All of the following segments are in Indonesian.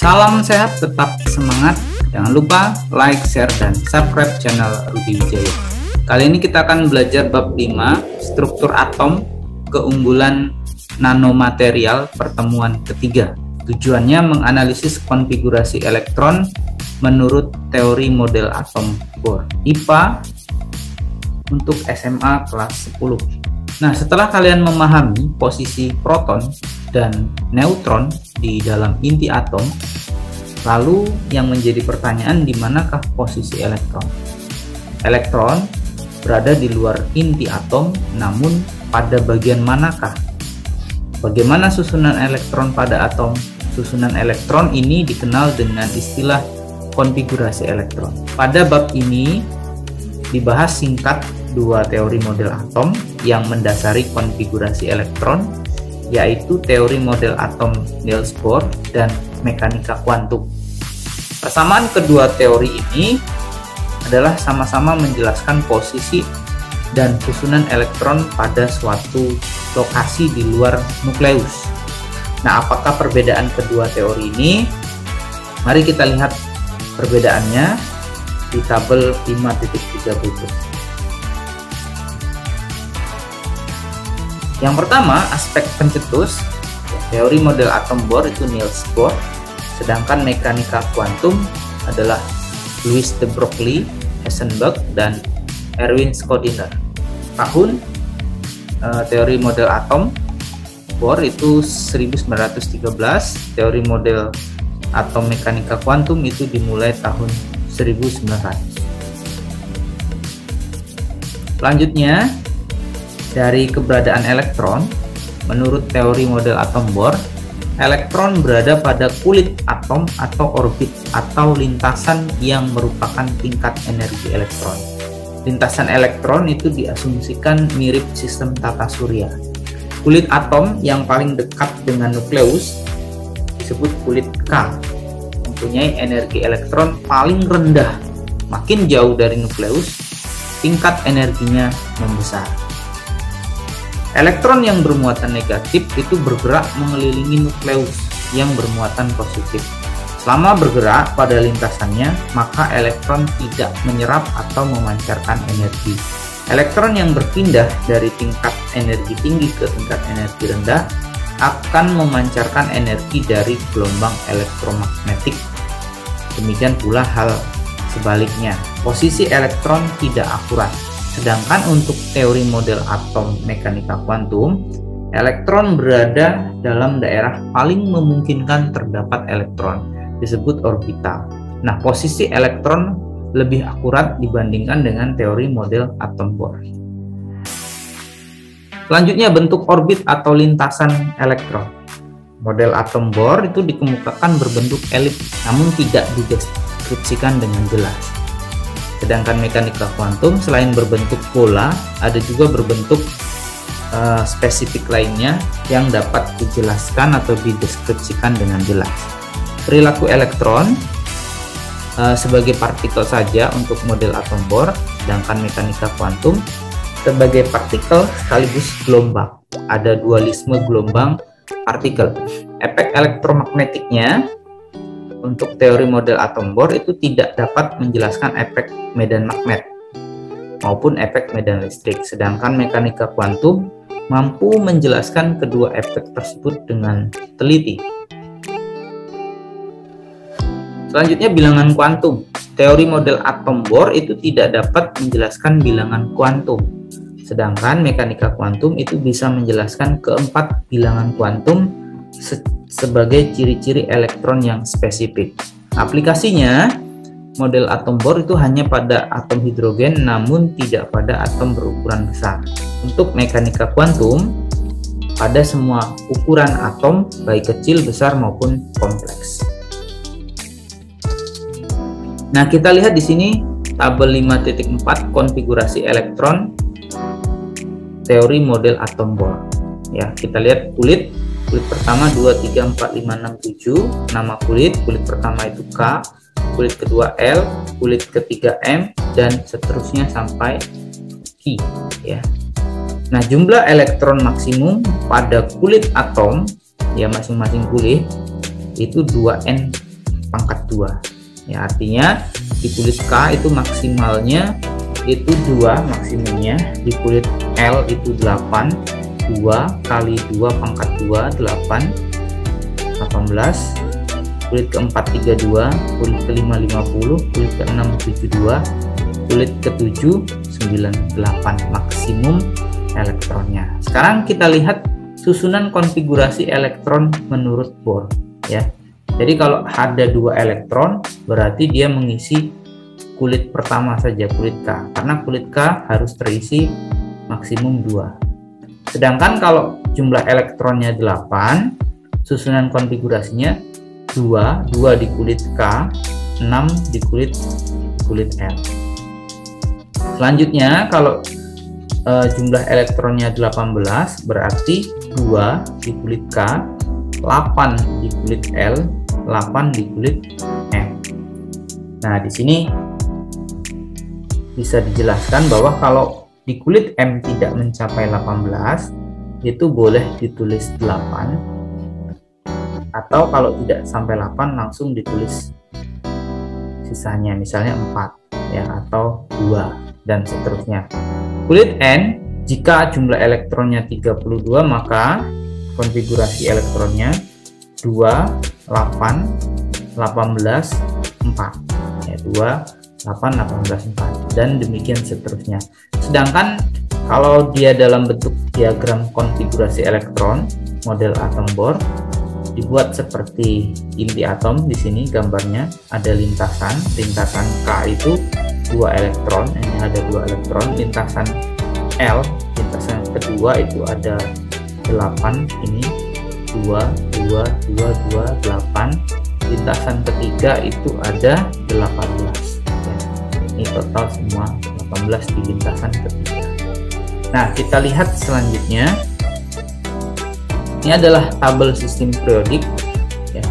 Salam sehat, tetap semangat. Jangan lupa like, share, dan subscribe channel Rudi Wijaya. Kali ini kita akan belajar bab 5, struktur atom, keunggulan nanomaterial, pertemuan ketiga. Tujuannya menganalisis konfigurasi elektron menurut teori model atom Bohr. IPA untuk SMA kelas 10. Nah, setelah kalian memahami posisi proton dan neutron di dalam inti atom, lalu yang menjadi pertanyaan, di manakah posisi elektron? Elektron berada di luar inti atom, namun pada bagian manakah? Bagaimana susunan elektron pada atom? Susunan elektron ini dikenal dengan istilah konfigurasi elektron. Pada bab ini dibahas singkat dua teori model atom yang mendasari konfigurasi elektron, yaitu teori model atom Niels Bohr dan mekanika kuantum. Persamaan kedua teori ini adalah sama-sama menjelaskan posisi dan susunan elektron pada suatu lokasi di luar nukleus. Nah, apakah perbedaan kedua teori ini? Mari kita lihat perbedaannya di tabel 5.3 berikut. Yang pertama, aspek pencetus. Teori model atom Bohr itu Niels Bohr, sedangkan mekanika kuantum adalah Louis de Broglie, Heisenberg, dan Erwin Schrödinger. Tahun teori model atom Bohr itu 1913, teori model atom mekanika kuantum itu dimulai tahun 1900. Selanjutnya, dari keberadaan elektron, menurut teori model atom Bohr, elektron berada pada kulit atom atau orbit atau lintasan yang merupakan tingkat energi elektron. Lintasan elektron itu diasumsikan mirip sistem tata surya. Kulit atom yang paling dekat dengan nukleus disebut kulit K, mempunyai energi elektron paling rendah. Makin jauh dari nukleus, tingkat energinya membesar. Elektron yang bermuatan negatif itu bergerak mengelilingi nukleus yang bermuatan positif. Selama bergerak pada lintasannya, maka elektron tidak menyerap atau memancarkan energi. Elektron yang berpindah dari tingkat energi tinggi ke tingkat energi rendah akan memancarkan energi dari gelombang elektromagnetik. Demikian pula hal sebaliknya. Posisi elektron tidak akurat. Sedangkan untuk teori model atom mekanika kuantum, elektron berada dalam daerah paling memungkinkan terdapat elektron, disebut orbital. Nah, posisi elektron lebih akurat dibandingkan dengan teori model atom Bohr. Selanjutnya, bentuk orbit atau lintasan elektron. Model atom Bohr itu dikemukakan berbentuk elips, namun tidak dideskripsikan dengan jelas. Sedangkan mekanika kuantum selain berbentuk bola, ada juga berbentuk spesifik lainnya yang dapat dijelaskan atau dideskripsikan dengan jelas. Perilaku elektron sebagai partikel saja untuk model atom Bohr, sedangkan mekanika kuantum sebagai partikel sekaligus gelombang. Ada dualisme gelombang partikel. Efek elektromagnetiknya untuk teori model atom Bohr itu tidak dapat menjelaskan efek medan magnet maupun efek medan listrik, sedangkan mekanika kuantum mampu menjelaskan kedua efek tersebut dengan teliti. Selanjutnya, bilangan kuantum. Teori model atom Bohr itu tidak dapat menjelaskan bilangan kuantum, sedangkan mekanika kuantum itu bisa menjelaskan keempat bilangan kuantum sebagai ciri-ciri elektron yang spesifik. Aplikasinya, model atom Bohr itu hanya pada atom hidrogen, namun tidak pada atom berukuran besar. Untuk mekanika kuantum, pada semua ukuran atom, baik kecil, besar, maupun kompleks. Nah, kita lihat di sini tabel 5.4 konfigurasi elektron teori model atom Bohr. Ya, kita lihat kulit pertama 2, 3, 4, 5, 6, 7, nama kulit pertama itu K, kulit kedua L, kulit ketiga M, dan seterusnya sampai Q, ya. Nah, jumlah elektron maksimum pada kulit atom, ya masing-masing kulit itu 2n pangkat 2. Ya, artinya di kulit K itu maksimalnya itu 2 maksimumnya, di kulit L itu 8, 2 kali 2 pangkat 2 8, 18, kulit keempat 32, kulit kelima 50, kulit keenam 72, kulit ketujuh 98 maksimum elektronnya. Sekarang kita lihat susunan konfigurasi elektron menurut Bohr ya. Jadi kalau ada 2 elektron berarti dia mengisi kulit pertama saja, kulit K, karena kulit K harus terisi maksimum 2. Sedangkan kalau jumlah elektronnya 8, susunan konfigurasinya 2 di kulit K, 6 di kulit L. Selanjutnya kalau jumlah elektronnya 18 berarti 2 di kulit K, 8 di kulit L, 8 di kulit M. Nah, di sini bisa dijelaskan bahwa kalau di kulit M tidak mencapai 18 itu boleh ditulis 8, atau kalau tidak sampai 8 langsung ditulis sisanya, misalnya 4 ya, atau 2 dan seterusnya. Kulit N, jika jumlah elektronnya 32 maka konfigurasi elektronnya 2, 8, 18, 4 ya, 2, 8, 18, 4 dan demikian seterusnya. Sedangkan kalau dia dalam bentuk diagram konfigurasi elektron model atom Bohr dibuat seperti inti atom. Di sini gambarnya ada lintasan K itu 2 elektron, ini ada 2 elektron. Lintasan L, lintasan kedua itu ada 8, ini 2, 2, 2, 2, 8. Lintasan ketiga itu ada 18 ya. Ini total semua 18 di lintasan ketiga. Nah, kita lihat selanjutnya. Ini adalah tabel sistem periodik ya,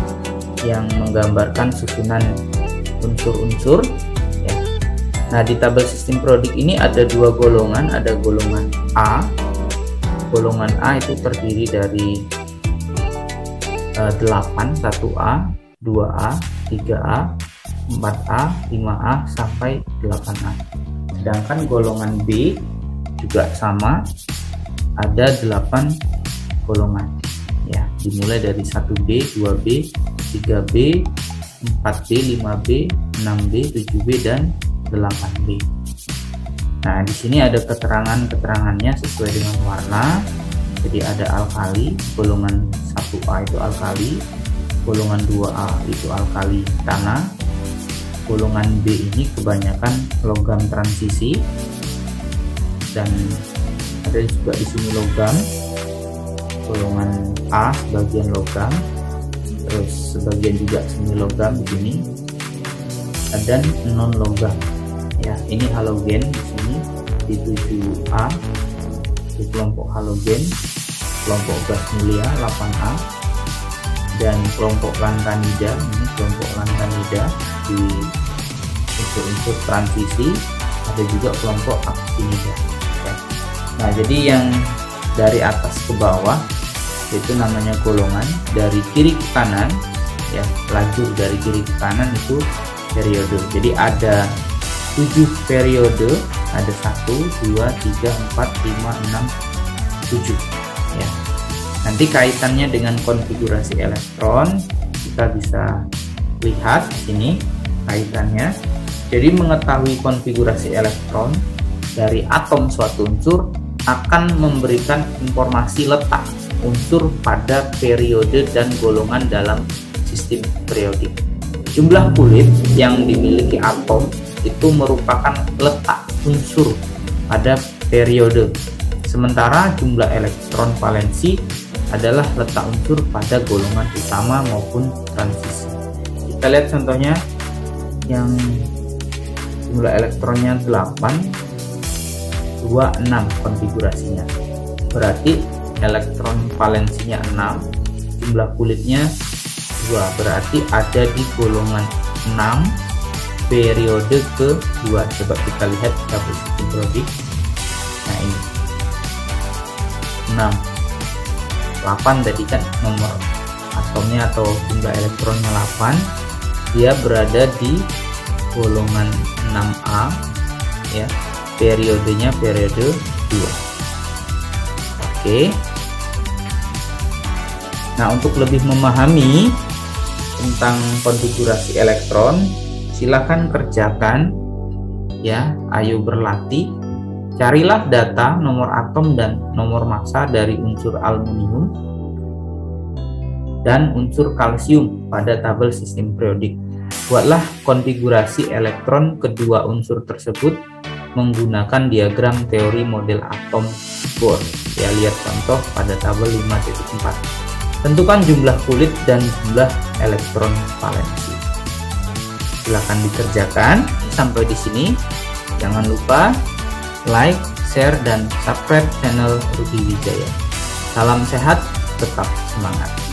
yang menggambarkan susunan unsur-unsur ya. Nah, di tabel sistem periodik ini ada 2 golongan, ada golongan A. Golongan A itu terdiri dari 8, 1A, 2A, 3A, 4A, 5A sampai 8A. Sedangkan golongan B juga sama, ada 8 golongan ya, dimulai dari 1B, 2B, 3B, 4B, 5B, 6B, 7B dan 8B. Nah, di sini ada keterangannya sesuai dengan warna. Jadi ada alkali, golongan 1A itu alkali, golongan 2A itu alkali tanah, golongan B ini kebanyakan logam transisi, dan ada juga di sini logam. Golongan A sebagian logam, terus sebagian juga semi logam di sini, dan non logam ya. Ini halogen di sini di 7A, di kelompok halogen, kelompok gas mulia 8A, dan kelompok lantanida, ini kelompok lantanida di unsur-unsur transisi, ada juga kelompok aktinida ya. Nah, jadi yang dari atas ke bawah itu namanya golongan, dari kiri ke kanan ya, lajur dari kiri ke kanan itu periode. Jadi ada 7 periode, ada 1, 2, 3, 4, 5, 6, 7 ya. Nanti kaitannya dengan konfigurasi elektron kita bisa lihat di sini kaitannya. Jadi mengetahui konfigurasi elektron dari atom suatu unsur akan memberikan informasi letak unsur pada periode dan golongan dalam sistem periodik. Jumlah kulit yang dimiliki atom itu merupakan letak unsur pada periode, sementara jumlah elektron valensi adalah letak unsur pada golongan utama maupun transisi. Kita lihat contohnya yang jumlah elektronnya 8, 26 konfigurasinya, berarti elektron valensinya 6, jumlah kulitnya 2, berarti ada di golongan 6 periode ke-2. Coba kita lihat tabel sistem periodik. Nah, ini 6, 8 tadi kan nomor atomnya atau jumlah elektronnya 8, dia berada di golongan 6A ya, periodenya periode 2. Oke. Nah, untuk lebih memahami tentang konfigurasi elektron, silakan kerjakan ya, ayo berlatih. Carilah data nomor atom dan nomor massa dari unsur aluminium dan unsur kalsium pada tabel sistem periodik. Buatlah konfigurasi elektron kedua unsur tersebut menggunakan diagram teori model atom Bohr. Ya, lihat contoh pada tabel 5.4. Tentukan jumlah kulit dan jumlah elektron valensi. Silakan dikerjakan. Sampai di sini. Jangan lupa like, share, dan subscribe channel Rudi Wijaya. Salam sehat, tetap semangat.